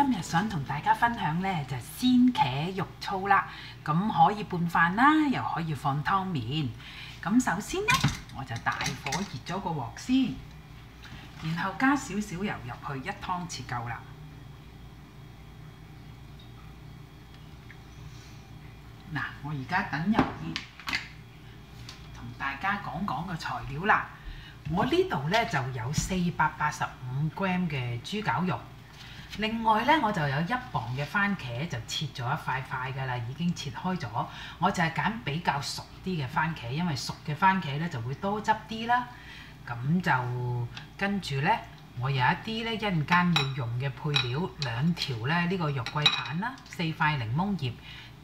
今日想同大家分享呢就係鮮茄肉燥啦，咁可以拌飯啦，又可以放湯麵。咁首先呢，我就大火熱咗個鑊先，然後加少少油入去，1湯匙夠啦。嗱，我而家等油熱，同大家講講個材料啦。我呢度呢就有485g 嘅豬絞肉，另外呢我就有1磅嘅番茄，就切咗一塊塊㗎啦，已經切開咗。我就係揀比較熟啲嘅番茄，因為熟嘅番茄呢就會多汁啲啦。咁就跟住呢，我有一啲呢一陣間要用嘅配料，2條呢個肉桂棒啦，4塊檸檬葉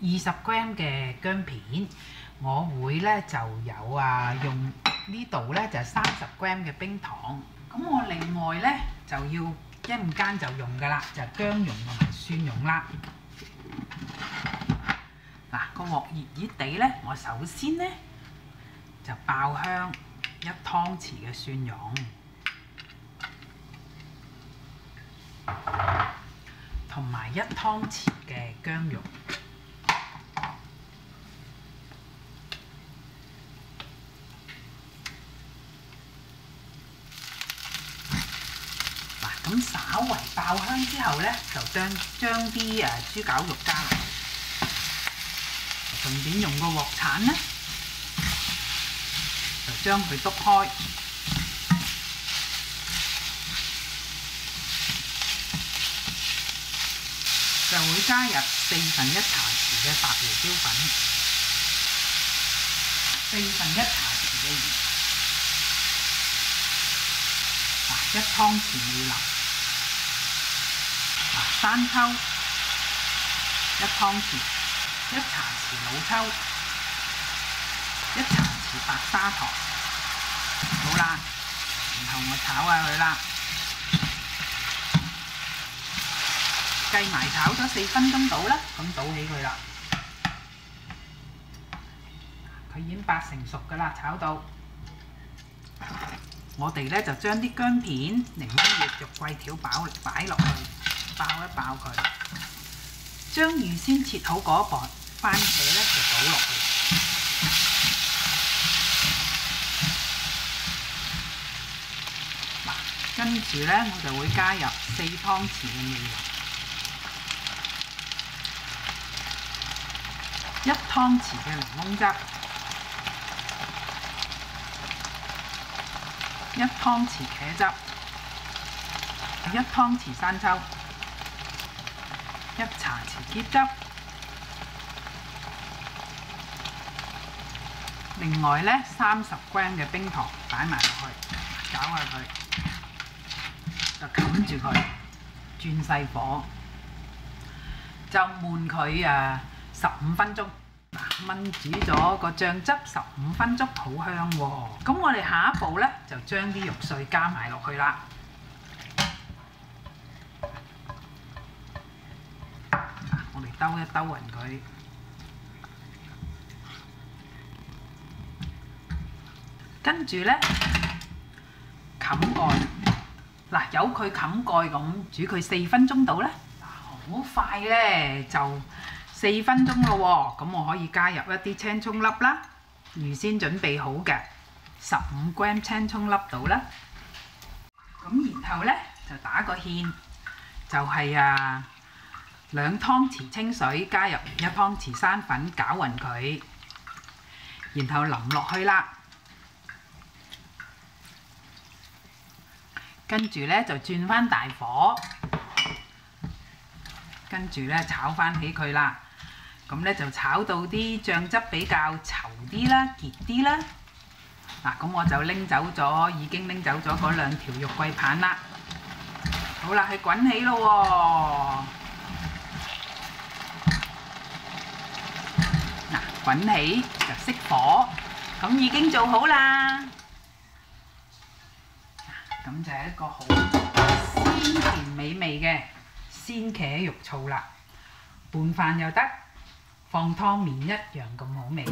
，20g 嘅薑片。我會呢就有用呢度呢就30g 嘅冰糖。咁我另外呢就要一陣間就用㗎啦，就係薑蓉同埋蒜蓉啦。嗱，個鑊熱熱地呢，我首先呢就爆香1湯匙嘅蒜蓉，同埋1湯匙嘅薑蓉。咁稍為爆香之後呢，就將啲豬絞肉加落去，順便用個鑊鏟呢，就將佢篤開，就會加入1/4茶匙嘅白胡椒粉，1/4茶匙嘅鹽，1湯匙味淋。生抽1湯匙，1茶匙老抽，1茶匙白砂糖。好啦，然後我炒下佢啦，計埋炒咗4分鐘到啦，咁倒起佢啦。佢已經8成熟㗎啦，炒到。我哋呢就將啲薑片、檸檬葉、肉桂條擺落去。爆一爆佢，將預先切好嗰一磅番茄呢就倒落去，跟住呢我就會加入4湯匙嘅味淋，1湯匙嘅檸檬汁，1湯匙茄汁，1湯匙生抽，1茶匙椰汁，另外呢30g 嘅冰糖擺埋落去，攪下佢，就冚住佢，轉細火，就燜佢15分鐘。燜煮咗個醬汁15分鐘，好香喎。咁我哋下一步呢，就將啲肉碎加埋落去啦。兜一兜勻佢，跟住呢冚蓋，嗱由佢冚蓋咁煮佢4分鐘到呢，好快呢就4分鐘咯喎。咁我可以加入一啲青葱粒啦，預先準備好嘅15g 青葱粒到啦。咁然後呢就打個芡，就係2湯匙清水加入1湯匙生粉，攪勻佢，然後淋落去啦。跟住呢就轉翻大火，跟住呢炒翻起佢啦。咁呢就炒到啲醬汁比較稠啲啦、結啲啦。嗱，咁我就已經拎走咗嗰2條肉桂棒啦。好啦，佢滾起咯喎！滾起就熄火，咁已經做好啦。咁就係一個好鮮甜美味嘅鮮茄肉燥啦，拌飯又得，放湯麵一樣咁好味。